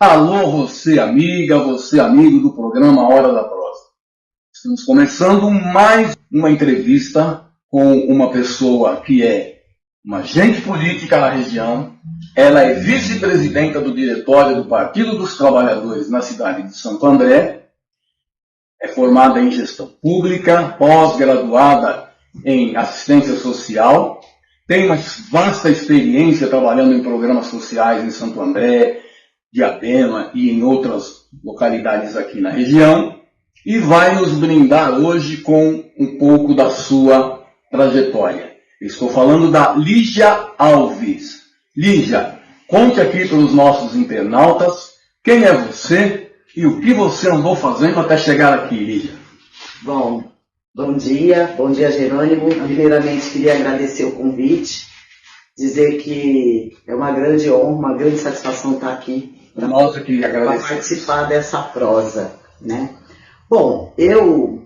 Alô, você amiga, você amigo do programa Hora da Prosa. Estamos começando mais uma entrevista com uma pessoa que é uma agente política na região. Ela é vice-presidenta do diretório do Partido dos Trabalhadores na cidade de Santo André. É formada em gestão pública, pós-graduada em assistência social. Tem uma vasta experiência trabalhando em programas sociais em Santo André, Diadema e em outras localidades aqui na região, e vai nos brindar hoje com um pouco da sua trajetória. Estou falando da Lígia Alves. Lígia, conte aqui para os nossos internautas quem é você e o que você andou fazendo até chegar aqui, Lígia. Bom dia Jerônimo. Primeiramente queria agradecer o convite, dizer que é uma grande honra, uma grande satisfação estar aqui para participar dessa prosa, né? Bom, eu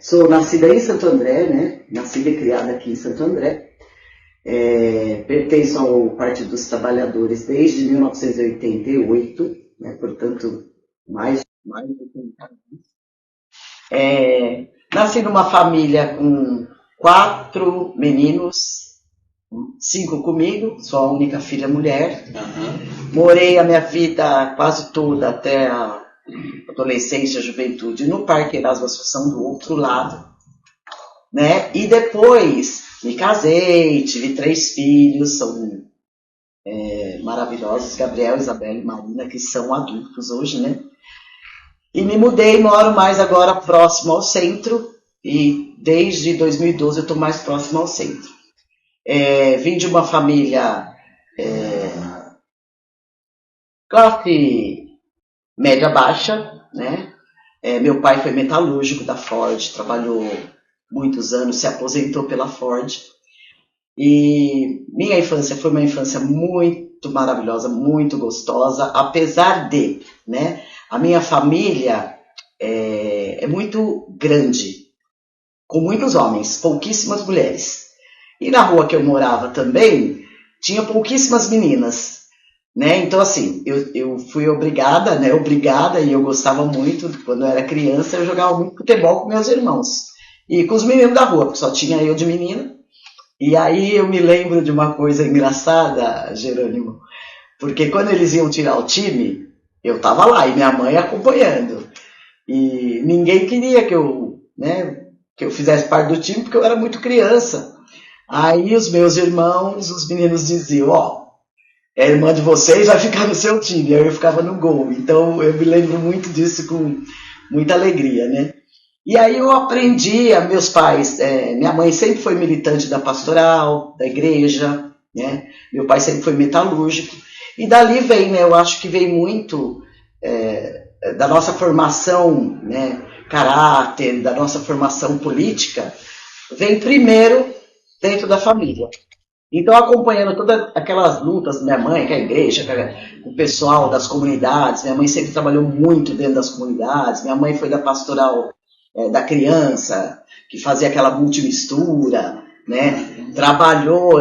sou nascida em Santo André, né? Nascida e criada aqui em Santo André. Pertenço ao Partido dos Trabalhadores desde 1988, né? Portanto, mais de 30 anos. Nasci numa família com 4 meninos, 5 comigo, sou a única filha mulher. Morei a minha vida quase toda até a adolescência, juventude, no Parque Erasmo Assunção, do outro lado, né? E depois me casei, tive 3 filhos, são maravilhosos, Gabriel, Isabela e Marina, que são adultos hoje, né? E me mudei, moro mais agora próximo ao centro, e desde 2012 eu estou mais próximo ao centro. Vim de uma família classe média-baixa, né? Meu pai foi metalúrgico da Ford, trabalhou muitos anos, se aposentou pela Ford. E minha infância foi uma infância muito maravilhosa, muito gostosa, apesar de, né, a minha família é muito grande, com muitos homens, pouquíssimas mulheres. E na rua que eu morava também, tinha pouquíssimas meninas, né? Então, assim, eu fui obrigada, né? Obrigada, e eu gostava muito, quando eu era criança, eu jogava muito futebol com meus irmãos. E com os meninos da rua, porque só tinha eu de menina. E aí eu me lembro de uma coisa engraçada, Jerônimo, porque quando eles iam tirar o time, eu tava lá, e minha mãe acompanhando. E ninguém queria que eu fizesse parte do time, porque eu era muito criança. Aí os meus irmãos, os meninos diziam, a irmã de vocês vai ficar no seu time. Aí eu ficava no gol. Então eu me lembro muito disso com muita alegria, né? E aí eu aprendi, meus pais, minha mãe sempre foi militante da pastoral, da igreja, né? Meu pai sempre foi metalúrgico. E dali vem, né? Eu acho que vem muito da nossa formação, né? Caráter, da nossa formação política, vem primeiro dentro da família. Então, acompanhando todas aquelas lutas da minha mãe, com a igreja, com o pessoal das comunidades, minha mãe sempre trabalhou muito dentro das comunidades, minha mãe foi da pastoral da criança, que fazia aquela multimistura, né? Trabalhou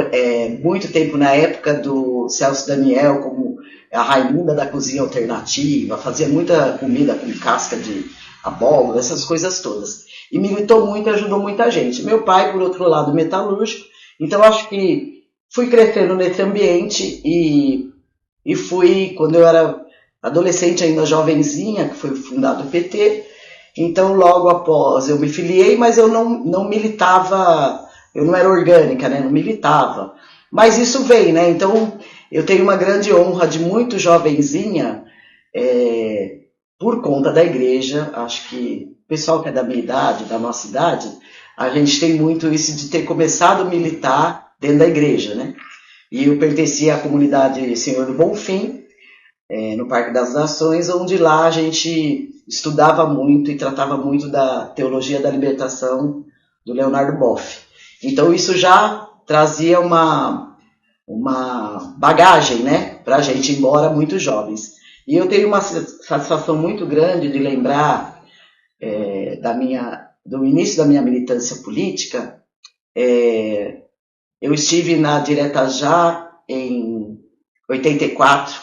muito tempo na época do Celso Daniel como a Raimunda da cozinha alternativa, fazia muita comida com casca de abóbora, essas coisas todas. E militou muito e ajudou muita gente. Meu pai, por outro lado, metalúrgico. Então, acho que fui crescendo nesse ambiente e fui, quando eu era adolescente, ainda jovenzinha, que foi fundado o PT. Então, logo após, eu me filiei, mas eu não militava, eu não era orgânica, né? Não militava. Mas isso veio, né? Então, eu tenho uma grande honra de muito jovenzinha, por conta da igreja. Acho que o pessoal que é da minha idade, da nossa idade, a gente tem muito isso de ter começado a militar dentro da igreja, né? E eu pertencia à comunidade Senhor do Bonfim, no Parque das Nações, onde lá a gente estudava muito e tratava muito da teologia da libertação do Leonardo Boff. Então isso já trazia uma bagagem, né, para a gente, embora muito jovens. E eu tenho uma satisfação muito grande de lembrar do início da minha militância política. Eu estive na Direta Já em 84,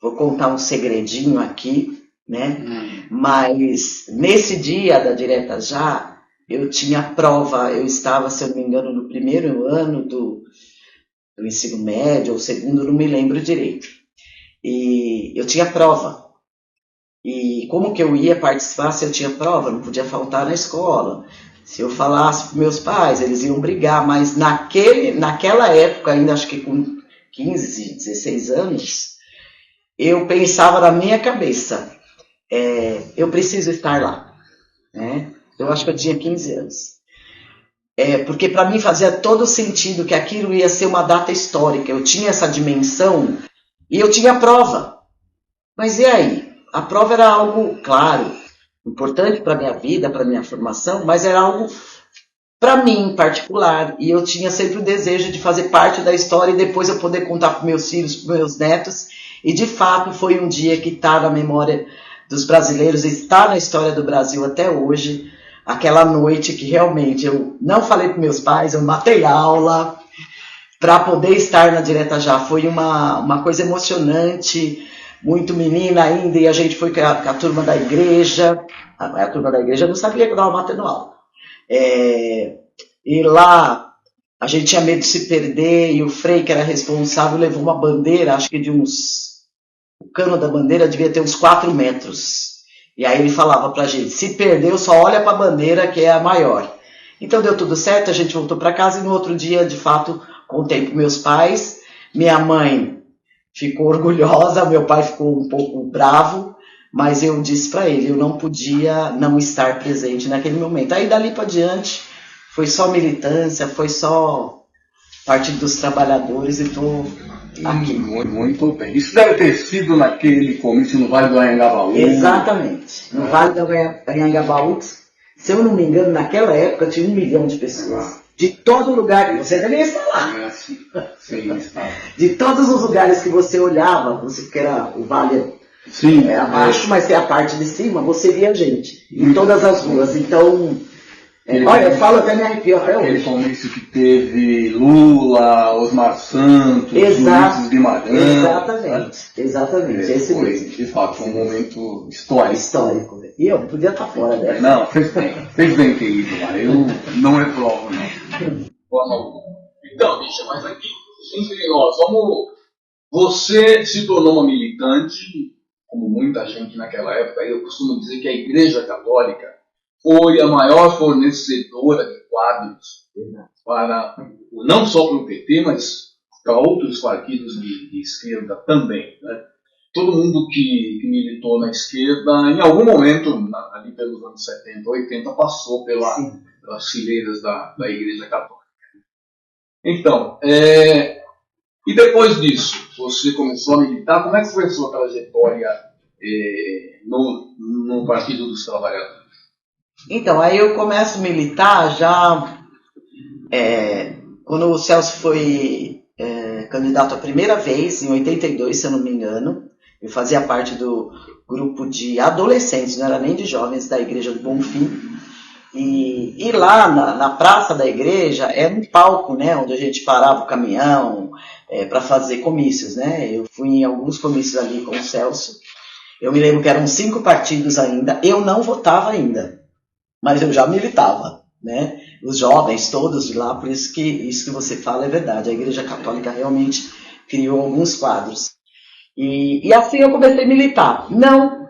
Vou contar um segredinho aqui, né? Mas nesse dia da Direta Já, eu tinha prova, eu estava, se eu não me engano, no primeiro ano do ensino médio, ou segundo, não me lembro direito. E eu tinha prova. E como que eu ia participar se eu tinha prova? Não podia faltar na escola. Se eu falasse para meus pais, eles iam brigar, mas naquela época, ainda acho que com 15, 16 anos, eu pensava na minha cabeça, eu preciso estar lá. Né? Eu acho que eu tinha 15 anos. Porque para mim fazia todo sentido que aquilo ia ser uma data histórica. Eu tinha essa dimensão e eu tinha prova. Mas e aí? A prova era algo, claro, importante para a minha vida, para a minha formação, mas era algo para mim em particular. E eu tinha sempre o desejo de fazer parte da história e depois eu poder contar para meus filhos, para meus netos. E de fato foi um dia que está na memória dos brasileiros, está na história do Brasil até hoje. Aquela noite que realmente eu não falei para meus pais, eu matei aula para poder estar na Direta Já. Foi uma coisa emocionante, muito menina ainda, e a gente foi com a turma da igreja. A turma da igreja não sabia que eu estava matando aula. E lá a gente tinha medo de se perder, e o Frei, que era responsável, levou uma bandeira, acho que o cano da bandeira devia ter uns 4 metros. E aí ele falava pra gente, se perdeu, só olha pra bandeira que é a maior. Então deu tudo certo, a gente voltou para casa e no outro dia, de fato, contei para meus pais. Minha mãe ficou orgulhosa, meu pai ficou um pouco bravo, mas eu disse para ele, eu não podia não estar presente naquele momento. Aí dali para diante, foi só militância, foi só Partido dos Trabalhadores e estou aqui. Muito bem. Isso deve ter sido naquele comício no Vale do Anhangabaú. Exatamente. No Vale do Anhangabaú, se eu não me engano, naquela época tinha 1 milhão de pessoas. De todo lugar, você devia estar lá. Sim, está. De todos os lugares que você olhava, que era o vale abaixo, mas tem a parte de cima, você via gente. Em todas as ruas. Então, olha, eu falo até me arrepio até hoje. Aquele comício que teve Lula, Osmar Santos, Ulisses Guimarães. Exatamente, esse foi, mesmo. De fato, foi um momento histórico. E eu podia estar fora dessa. Não, fez bem ter ido lá. Eu não reprovo, não. Então, deixa mais aqui. Entre nós, você se tornou uma militante, como muita gente naquela época. Eu costumo dizer que a Igreja Católica foi a maior fornecedora de quadros para, não só para o PT, mas para outros partidos de esquerda também. Né? Todo mundo que militou na esquerda, em algum momento, ali pelos anos 70, 80, passou pelas fileiras da Igreja Católica. Então, e depois disso, você começou a militar. Como é que foi a sua trajetória no Partido dos Trabalhadores? Então, aí eu começo a militar já quando o Celso foi candidato a primeira vez, em 82, se eu não me engano. Eu fazia parte do grupo de adolescentes, não era nem de jovens, da Igreja do Bonfim. E lá na praça da igreja era um palco, né, onde a gente parava o caminhão para fazer comícios. Né? Eu fui em alguns comícios ali com o Celso. Eu me lembro que eram 5 partidos ainda. Eu não votava ainda, mas eu já militava. Né? Os jovens todos de lá, por isso que você fala é verdade. A Igreja Católica realmente criou alguns quadros. E assim eu comecei a militar. Não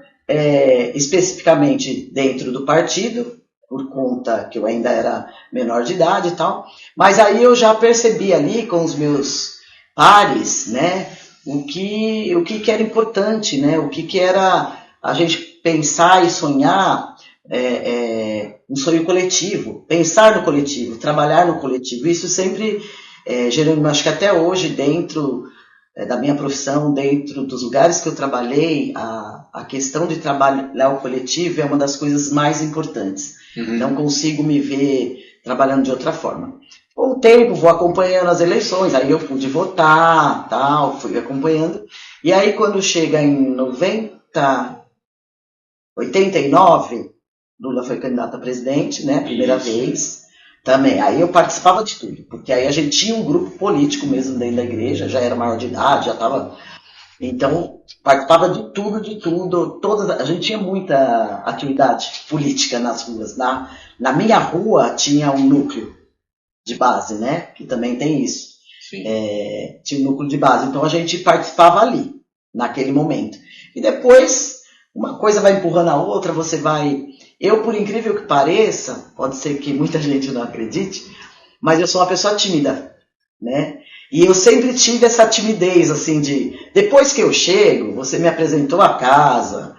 especificamente dentro do partido, por conta que eu ainda era menor de idade e tal, mas aí eu já percebi ali com os meus pares, né, o que era importante, né, o que era a gente pensar e sonhar um sonho coletivo, pensar no coletivo, trabalhar no coletivo. Isso sempre, Jerônimo, acho que até hoje dentro da minha profissão, dentro dos lugares que eu trabalhei, a questão de trabalhar o coletivo é uma das coisas mais importantes. Uhum. Não consigo me ver trabalhando de outra forma. Com o tempo, vou acompanhando as eleições, aí eu pude votar, tal, fui acompanhando. E aí, quando chega em 89, Lula foi candidato a presidente, né, primeira vez. Também, aí eu participava de tudo, porque aí a gente tinha um grupo político mesmo dentro da igreja, já era maior de idade, já estava Então, participava de tudo, a gente tinha muita atividade política nas ruas. Na minha rua tinha um núcleo de base, né? Que também tem isso. Tinha um núcleo de base, então a gente participava ali, naquele momento. E depois, uma coisa vai empurrando a outra, você vai... Eu, por incrível que pareça, pode ser que muita gente não acredite, mas eu sou uma pessoa tímida, né? E eu sempre tive essa timidez, assim, de... Depois que eu chego, você me apresentou a casa,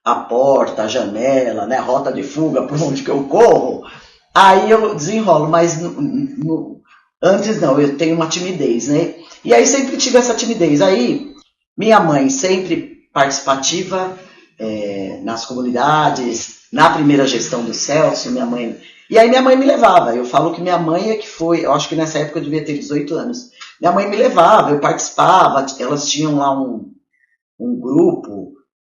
a porta, a janela, né? A rota de fuga, por onde que eu corro, aí eu desenrolo, mas antes não, eu tenho uma timidez, né? E aí sempre tive essa timidez. Aí, minha mãe sempre participativa nas comunidades, na primeira gestão do Celso, minha mãe... E aí minha mãe me levava. Eu falo que minha mãe é que foi... Eu acho que nessa época eu devia ter 18 anos. Minha mãe me levava, eu participava. Elas tinham lá um grupo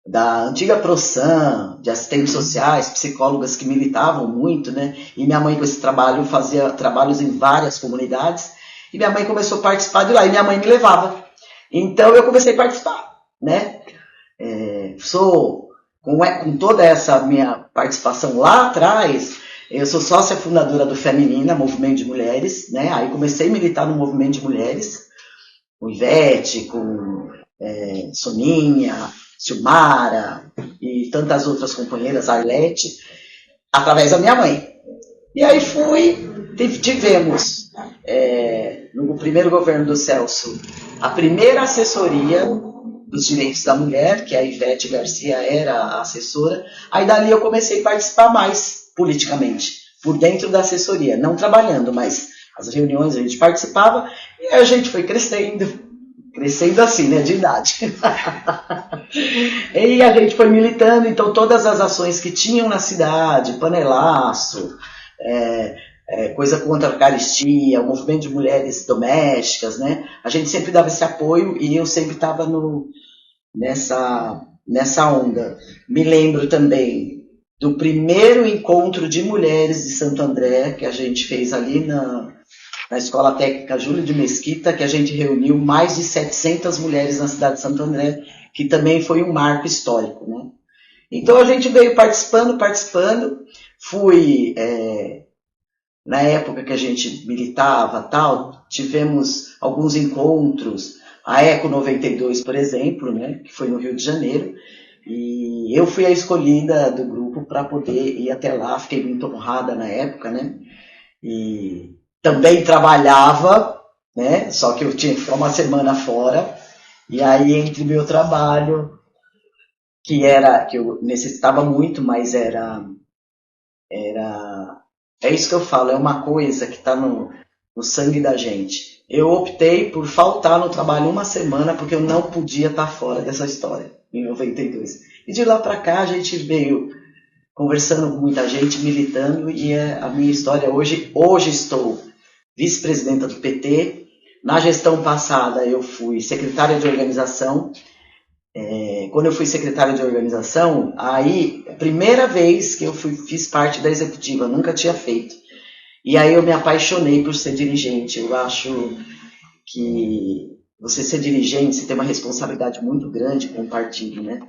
da antiga Prosan, de assistentes sociais, psicólogas que militavam muito, né? E minha mãe com esse trabalho fazia trabalhos em várias comunidades. E minha mãe começou a participar de lá. E minha mãe me levava. Então eu comecei a participar, né? Com toda essa minha participação lá atrás... Eu sou sócia fundadora do Feminina, Movimento de Mulheres, né? Aí comecei a militar no Movimento de Mulheres, com Ivete, com Soninha, Silmara e tantas outras companheiras, Arlete, através da minha mãe. E aí tivemos, no primeiro governo do Celso, a primeira assessoria dos direitos da mulher, que a Ivete Garcia era a assessora. Aí dali eu comecei a participar mais politicamente, por dentro da assessoria, não trabalhando, mas as reuniões a gente participava e a gente foi crescendo assim, né, de idade. E a gente foi militando, então todas as ações que tinham na cidade, panelaço, coisa contra a caristia, o movimento de mulheres domésticas, né, a gente sempre dava esse apoio e eu sempre estava nessa onda. Me lembro também do primeiro encontro de mulheres de Santo André, que a gente fez ali na Escola Técnica Júlio de Mesquita, que a gente reuniu mais de 700 mulheres na cidade de Santo André, que também foi um marco histórico, né? Então a gente veio participando, fui, na época que a gente militava, tal, tivemos alguns encontros, a Eco 92, por exemplo, né, que foi no Rio de Janeiro, e eu fui a escolhida do grupo para poder ir até lá, fiquei muito honrada na época, né? E também trabalhava, né? Só que eu tinha que ficar uma semana fora. E aí, entre meu trabalho, que eu necessitava muito, mas é isso que eu falo, é uma coisa que está no sangue da gente. Eu optei por faltar no trabalho uma semana porque eu não podia estar fora dessa história, em 92. E de lá para cá a gente veio conversando com muita gente, militando, e a minha história hoje estou vice-presidenta do PT. Na gestão passada eu fui secretária de organização. Quando eu fui secretária de organização, aí, a primeira vez que eu fiz parte da executiva, nunca tinha feito. E aí eu me apaixonei por ser dirigente. Eu acho que você ser dirigente, você tem uma responsabilidade muito grande com o partido, né?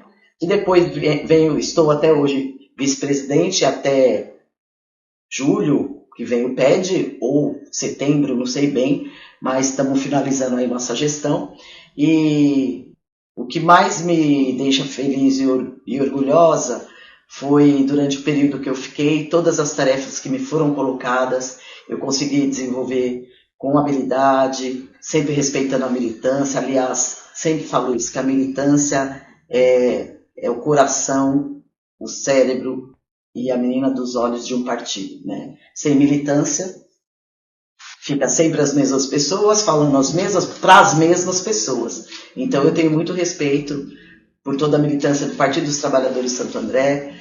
E depois estou até hoje vice-presidente, até julho, que vem o PED, ou setembro, não sei bem, mas estamos finalizando aí nossa gestão. E o que mais me deixa feliz e orgulhosa foi, durante o período que eu fiquei, todas as tarefas que me foram colocadas, eu consegui desenvolver com habilidade, sempre respeitando a militância. Aliás, sempre falo isso, que a militância é o coração, o cérebro e a menina dos olhos de um partido, né? Sem militância, fica sempre as mesmas pessoas, falando para as mesmas pessoas. Então eu tenho muito respeito por toda a militância do Partido dos Trabalhadores de Santo André,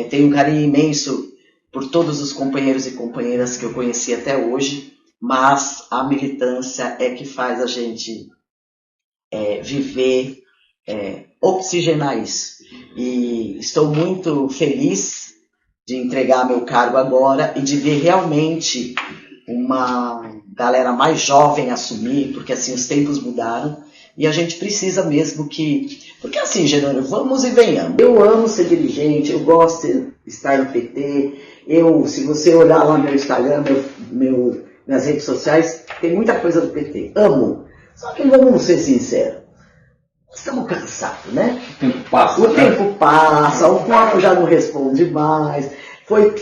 tenho um carinho imenso por todos os companheiros e companheiras que eu conheci até hoje, mas a militância é que faz a gente viver, oxigenar isso. E estou muito feliz de entregar meu cargo agora e de ver realmente uma galera mais jovem assumir, porque assim os tempos mudaram. E a gente precisa mesmo que... Porque assim, Jerônimo, vamos e venhamos. Eu amo ser dirigente, eu gosto de estar no PT. Se você olhar lá meu Instagram, minhas redes sociais, tem muita coisa do PT. Amo. Só que vamos ser sinceros. Estamos cansados, né? O tempo passa. O tempo passa, o corpo já não responde mais.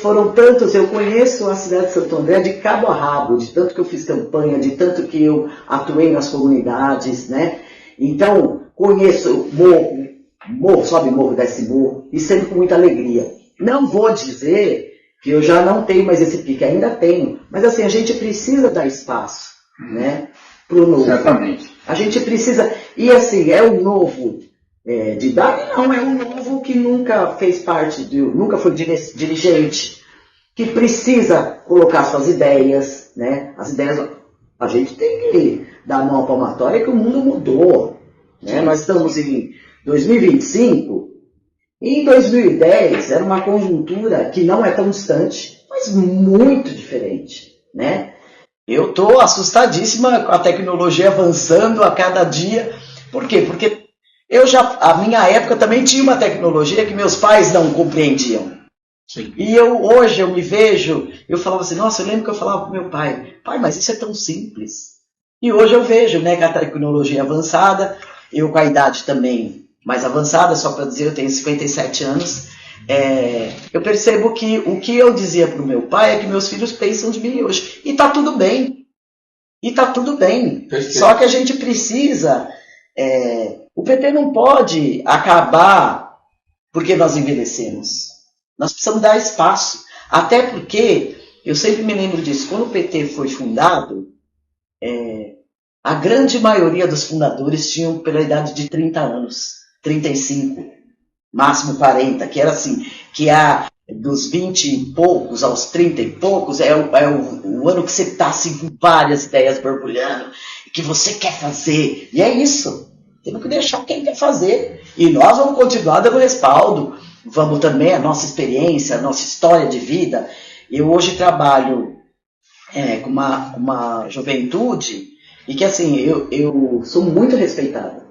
Foram tantos, eu conheço a cidade de Santo André de cabo a rabo, de tanto que eu fiz campanha, de tanto que eu atuei nas comunidades, né? Então, conheço morro, sobe morro, desce morro, e sempre com muita alegria. Não vou dizer que eu já não tenho mais esse pique, ainda tenho, mas assim, a gente precisa dar espaço, né? Pro novo. Certamente. A gente precisa, e assim, é o novo de idade? Não, é um novo que nunca fez parte, nunca foi dirigente, que precisa colocar suas ideias, né? As ideias, a gente tem que dar uma palmatória que o mundo mudou, né? Nós estamos em 2025, e em 2010 era uma conjuntura que não é tão distante, mas muito diferente, né? Eu estou assustadíssima com a tecnologia avançando a cada dia. Por quê? Porque a minha época também tinha uma tecnologia que meus pais não compreendiam. Sim. E hoje eu me vejo, eu falava assim, nossa, eu lembro que eu falava para meu pai, mas isso é tão simples. E hoje eu vejo, né, que a tecnologia é avançada, eu com a idade também mais avançada, só para dizer, eu tenho 57 anos, eu percebo que o que eu dizia para o meu pai é que meus filhos pensam de mim hoje. E está tudo bem. Perfeito. Só que a gente precisa... o PT não pode acabar porque nós envelhecemos. Nós precisamos dar espaço. Até porque, eu sempre me lembro disso, quando o PT foi fundado, a grande maioria dos fundadores tinham pela idade de 30 anos, 35, máximo 40, que era assim, que dos 20 e poucos aos 30 e poucos é o ano que você está assim, com várias ideias borbulhando, que você quer fazer. E é isso. Temos que deixar quem quer fazer. E nós vamos continuar dando respaldo. Vamos também, a nossa experiência, a nossa história de vida. Eu hoje trabalho com uma juventude e que assim, eu sou muito respeitada.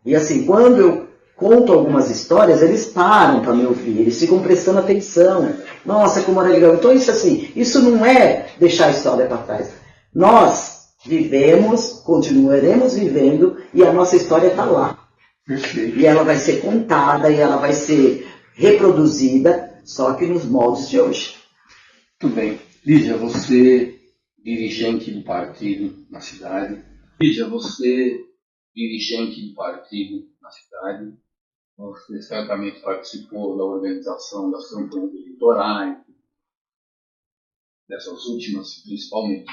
E assim, quando eu conto algumas histórias, eles param para me ouvir, eles ficam prestando atenção. Nossa, como era legal. Então isso assim, isso não é deixar a história para trás. Nós vivemos, continuaremos vivendo e a nossa história está lá. Perfeito. E ela vai ser contada e ela vai ser reproduzida, só que nos moldes de hoje. Muito bem. Lígia, você dirigente do partido na cidade. Lígia, você dirigente do partido na cidade. Você certamente participou da organização das campanhas eleitorais, dessas últimas principalmente.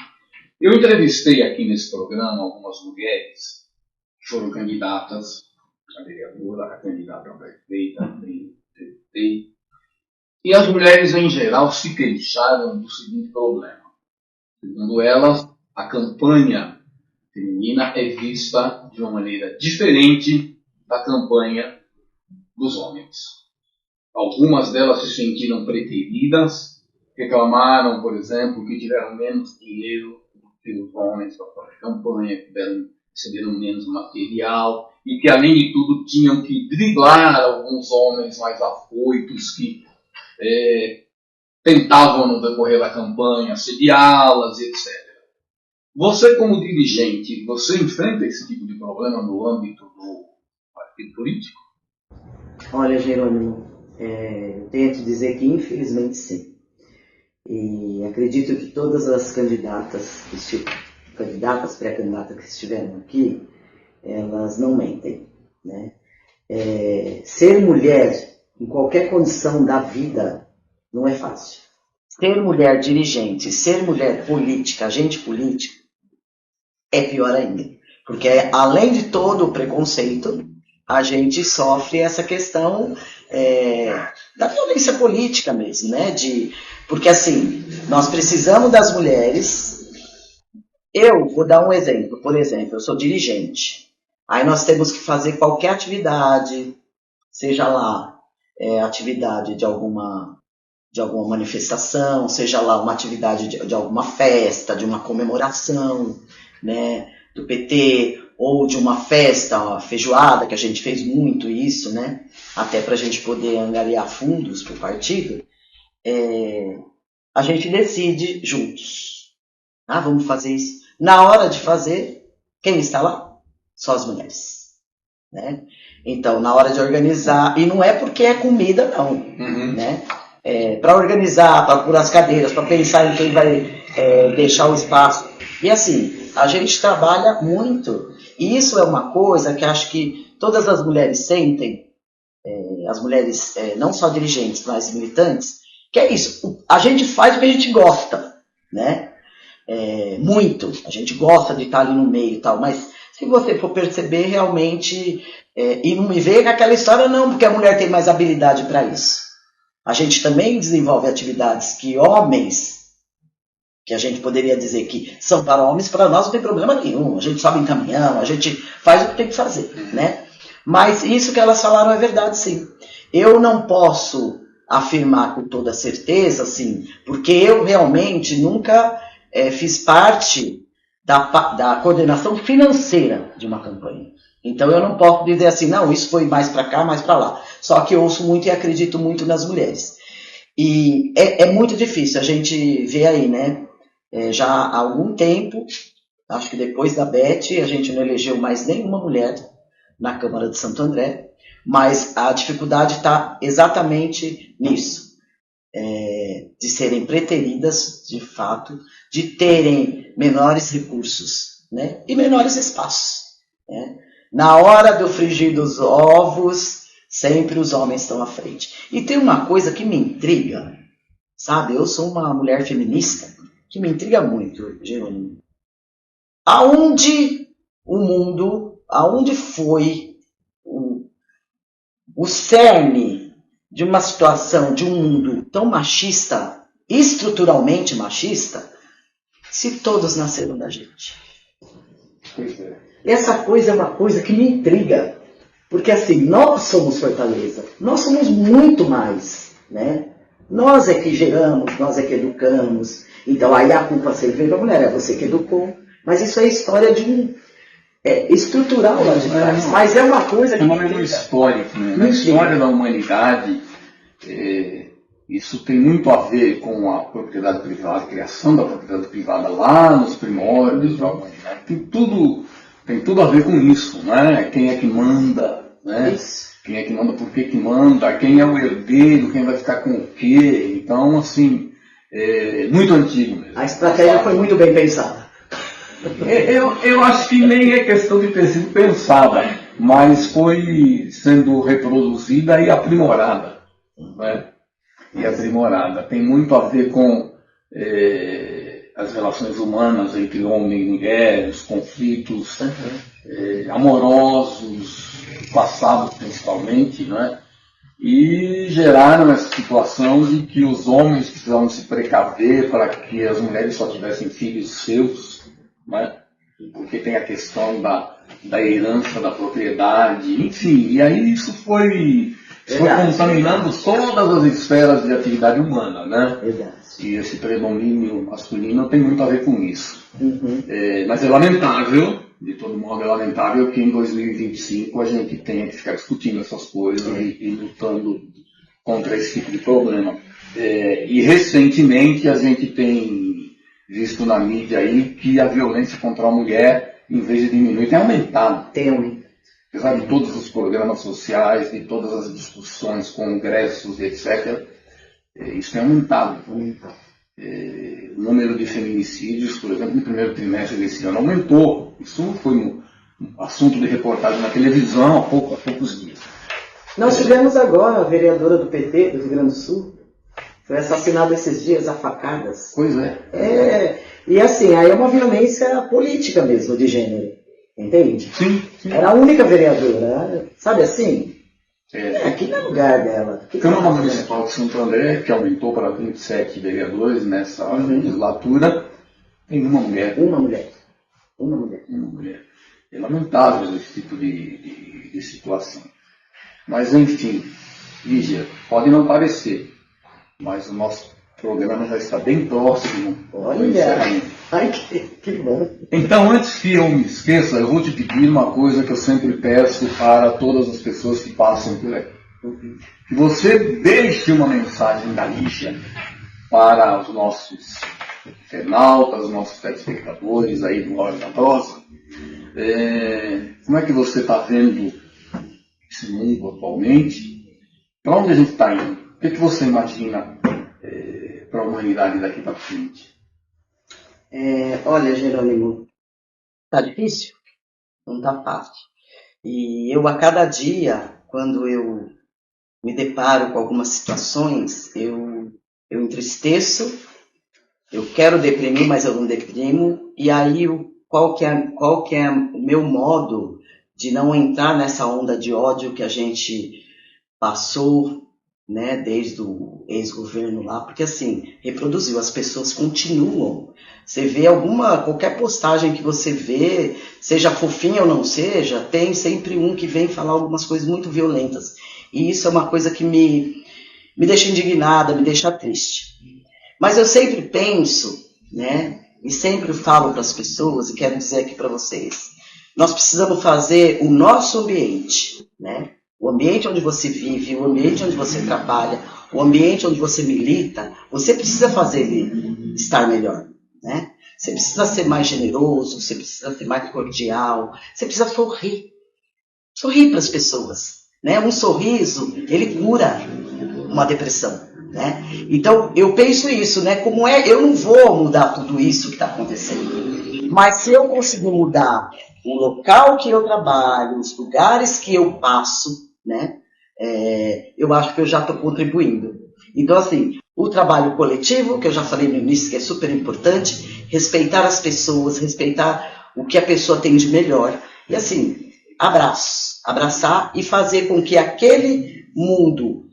Eu entrevistei aqui nesse programa algumas mulheres que foram candidatas a vereadora, a candidata a prefeita, a prefeita. E as mulheres, em geral, se queixaram do seguinte problema. Segundo elas, a campanha feminina é vista de uma maneira diferente da campanha dos homens. Algumas delas se sentiram preteridas, reclamaram, por exemplo, que tiveram menos dinheiro que os homens para fazer campanha, que receberam menos material e que, além de tudo, tinham que driblar alguns homens mais afoitos que tentavam, no decorrer da campanha, assediá-las, etc. Você, como dirigente, você enfrenta esse tipo de problema no âmbito do partido político? Olha, Jerônimo, eu tenho que dizer que infelizmente sim. E acredito que todas as candidatas, pré-candidatas que estiveram aqui, elas não mentem, né? Ser mulher em qualquer condição da vida não é fácil. Ser mulher dirigente, ser mulher política, agente político, é pior ainda. Porque além de todo o preconceito, a gente sofre essa questão da violência política mesmo, né? Porque assim, nós precisamos das mulheres. Eu vou dar um exemplo. Por exemplo, eu sou dirigente. Aí nós temos que fazer qualquer atividade, seja lá atividade de alguma manifestação, seja lá uma atividade de alguma festa, de uma comemoração, né, do PT, ou de uma festa, uma feijoada, que a gente fez muito isso, né? Até para a gente poder angariar fundos para o partido, a gente decide juntos. Ah, vamos fazer isso. Na hora de fazer, quem está lá? Só as mulheres. Né? Então, na hora de organizar, e não é porque é comida, não. Né? Para organizar, para pôr as cadeiras, para pensar em quem vai deixar o espaço. E assim, a gente trabalha muito. E isso é uma coisa que acho que todas as mulheres sentem, as mulheres não só dirigentes, mas militantes, que é isso. A gente faz o que a gente gosta, né? Muito. A gente gosta de estar ali no meio e tal, mas se você for perceber realmente, e não me ver naquela história, não, porque a mulher tem mais habilidade para isso. A gente também desenvolve atividades que homens, que a gente poderia dizer que são para homens, para nós não tem problema nenhum. A gente sobe em caminhão, a gente faz o que tem que fazer, né? Mas isso que elas falaram é verdade, sim. Eu não posso afirmar com toda certeza, assim, porque eu realmente nunca fiz parte da coordenação financeira de uma campanha. Então eu não posso dizer assim, não, isso foi mais para cá, mais para lá. Só que eu ouço muito e acredito muito nas mulheres. E é muito difícil, a gente vê aí, né? Já há algum tempo, acho que depois da Beth, a gente não elegeu mais nenhuma mulher na Câmara de Santo André, mas a dificuldade está exatamente nisso. De serem preteridas, de fato, de terem menores recursos, né? E menores espaços. Né? Na hora do frigir dos ovos, sempre os homens estão à frente. E tem uma coisa que me intriga, sabe? Eu sou uma mulher feminista que me intriga muito, Jerônimo. Aonde o mundo, aonde foi o cerne de uma situação, de um mundo tão machista, estruturalmente machista, se todos nasceram da gente? Essa coisa é uma coisa que me intriga, porque assim, nós somos Fortaleza, nós somos muito mais, né? Nós é que geramos, nós é que educamos, então aí a culpa sempre vem da mulher, é você que educou, mas isso é história de estrutural lá de trás, mas é uma coisa que... É um histórico, né? Na história da humanidade, isso tem muito a ver com a propriedade privada, a criação da propriedade privada lá nos primórdios da humanidade. Tem tudo a ver com isso, né? Quem é que manda, né? Isso. Quem é que manda, por que manda, quem é o herdeiro, quem vai ficar com o quê. Então, assim, muito antigo mesmo. A estratégia foi muito bem pensada. Eu acho que nem é questão de ter sido pensada, mas foi sendo reproduzida e aprimorada. Né? E aprimorada. Tem muito a ver com as relações humanas entre homem e mulher, os conflitos amorosos, passados principalmente, né? E geraram essa situação de que os homens precisavam se precaver para que as mulheres só tivessem filhos seus, né? Porque tem a questão da herança da propriedade, enfim, e aí isso foi contaminando todas as esferas de atividade humana, né? Verdade. E esse predomínio masculino tem muito a ver com isso. Mas é lamentável, de todo modo é lamentável que em 2025 a gente tenha que ficar discutindo essas coisas e lutando contra esse tipo de problema. E recentemente a gente tem visto na mídia aí que a violência contra a mulher, em vez de diminuir, tem aumentado. Tem aumentado. Apesar de todos os programas sociais, de todas as discussões, congressos, etc., isso tem aumentado. O número de feminicídios, por exemplo, no primeiro trimestre desse ano aumentou. Isso foi um assunto de reportagem na televisão há poucos dias. Nós tivemos agora a vereadora do PT do Rio Grande do Sul, foi assassinada esses dias a facadas. Pois é. E assim, aí é uma violência política mesmo, de gênero. Entende? Sim. Era a única vereadora, sabe assim? Aqui não é lugar dela. Câmara Municipal de Santo André, que aumentou para 27 vereadores nessa legislatura, tem uma mulher. Uma mulher. É lamentável esse tipo de situação. Mas, enfim, Lígia, pode não parecer, mas o nosso O programa já está bem próximo. Olha, ai que bom. Então, antes que eu me esqueça, eu vou te pedir uma coisa que eu sempre peço para todas as pessoas que passam por aqui. Que você deixe uma mensagem da Lígia para os nossos internautas, os nossos telespectadores aí do Hora da Prosa. Como é que você está vendo esse mundo atualmente? Para onde a gente está indo? O que você imagina para a humanidade daqui para frente? Olha, Jerônimo, tá difícil? Não tá fácil. E eu, a cada dia, quando eu me deparo com algumas situações, eu entristeço, eu quero deprimir, mas eu não deprimo. E aí, qual que é o meu modo de não entrar nessa onda de ódio que a gente passou, né, desde o ex-governo lá? Porque assim, reproduziu, as pessoas continuam. Você vê qualquer postagem que você vê, seja fofinha ou não seja, tem sempre um que vem falar algumas coisas muito violentas. E isso é uma coisa que me deixa indignada, me deixa triste. Mas eu sempre penso, né, e sempre falo para as pessoas, e quero dizer aqui para vocês, nós precisamos fazer o nosso ambiente, né? O ambiente onde você vive, o ambiente onde você trabalha, o ambiente onde você milita, você precisa fazer ele estar melhor, né? Você precisa ser mais generoso, você precisa ser mais cordial, você precisa sorrir. Sorrir para as pessoas, né? Um sorriso, ele cura uma depressão, né? Então, eu penso isso, né? Eu não vou mudar tudo isso que está acontecendo, mas se eu conseguir mudar o local que eu trabalho, os lugares que eu passo, né? Eu acho que eu já estou contribuindo. Então, assim, o trabalho coletivo, que eu já falei no início, que é super importante, respeitar as pessoas, respeitar o que a pessoa tem de melhor. E assim, abraçar e fazer com que aquele mundo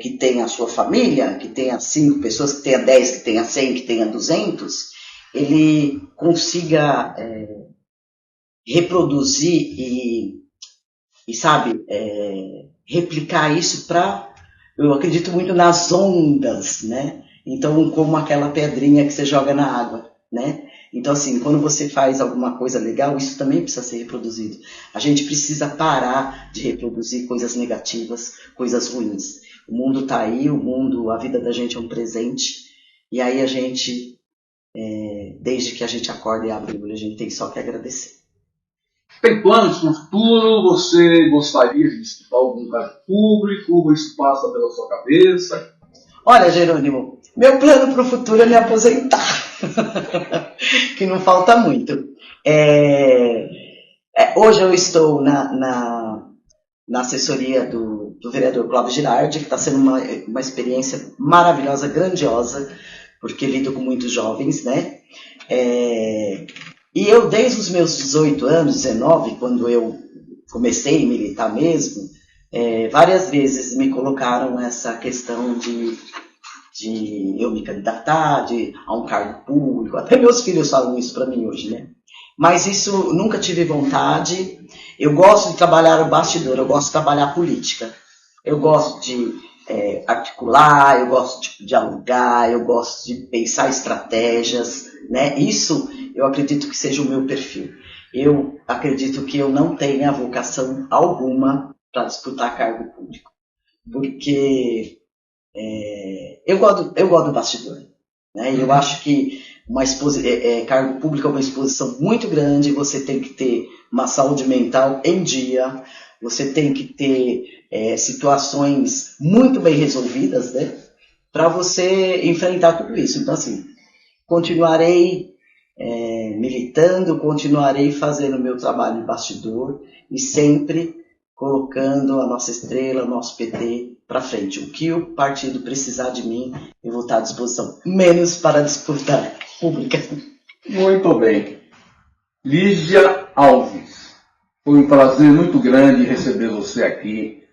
que tenha a sua família, que tenha 5 pessoas, que tenha 10, que tenha 100, que tenha 200, ele consiga reproduzir e sabe, replicar isso eu acredito muito nas ondas, né? Então, como aquela pedrinha que você joga na água, né? Então, assim, quando você faz alguma coisa legal, isso também precisa ser reproduzido. A gente precisa parar de reproduzir coisas negativas, coisas ruins. O mundo está aí, a vida da gente é um presente, e aí a gente, desde que a gente acorda e abre o olho, a gente tem só que agradecer. Tem planos no futuro? Você gostaria de disputar algum cargo público? Ou isso passa pela sua cabeça? Olha, Jerônimo, meu plano para o futuro é me aposentar, que não falta muito. Hoje eu estou na assessoria do vereador Clóvis Girardi, que está sendo uma experiência maravilhosa, grandiosa, porque lido com muitos jovens, né? E eu, desde os meus 18 anos, 19, quando eu comecei a militar mesmo, várias vezes me colocaram essa questão de eu me candidatar a um cargo público. Até meus filhos falam isso para mim hoje, né? Mas isso, nunca tive vontade. Eu gosto de trabalhar o bastidor, eu gosto de trabalhar política. Eu gosto de articular, eu gosto de dialogar, eu gosto de pensar estratégias, né? Isso eu acredito que seja o meu perfil. Eu acredito que eu não tenha vocação alguma para disputar cargo público, porque eu gosto do bastidor, né? Eu acho que cargo público é uma exposição muito grande, você tem que ter uma saúde mental em dia, você tem que ter situações muito bem resolvidas, né? Para você enfrentar tudo isso. Então, assim, continuarei militando, continuarei fazendo o meu trabalho de bastidor e sempre colocando a nossa estrela, o nosso PT para frente. O que o partido precisar de mim, eu vou estar à disposição, menos para disputar pública. Muito bem. Lígia Alves, foi um prazer muito grande receber você aqui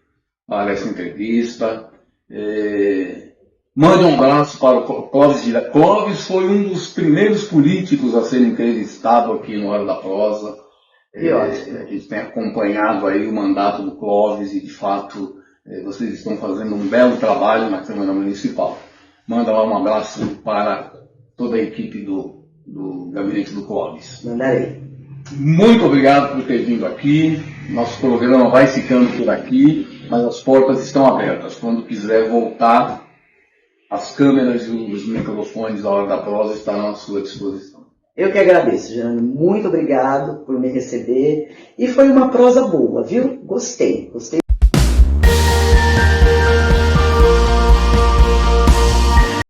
para essa entrevista. Mande um abraço para o Clóvis Girardi. Clóvis foi um dos primeiros políticos a ser entrevistado aqui no Hora da Prosa. A gente tem acompanhado aí o mandato do Clóvis e, de fato, vocês estão fazendo um belo trabalho na Câmara Municipal. manda lá um abraço para toda a equipe do Gabinete do Clóvis. Mandarei. Muito obrigado por ter vindo aqui. Nosso programa vai ficando por aqui, mas as portas estão abertas. Quando quiser voltar, as câmeras e os microfones da Hora da Prosa estarão à sua disposição. Eu que agradeço, Jerônimo. Muito obrigado por me receber. E foi uma prosa boa, viu? Gostei.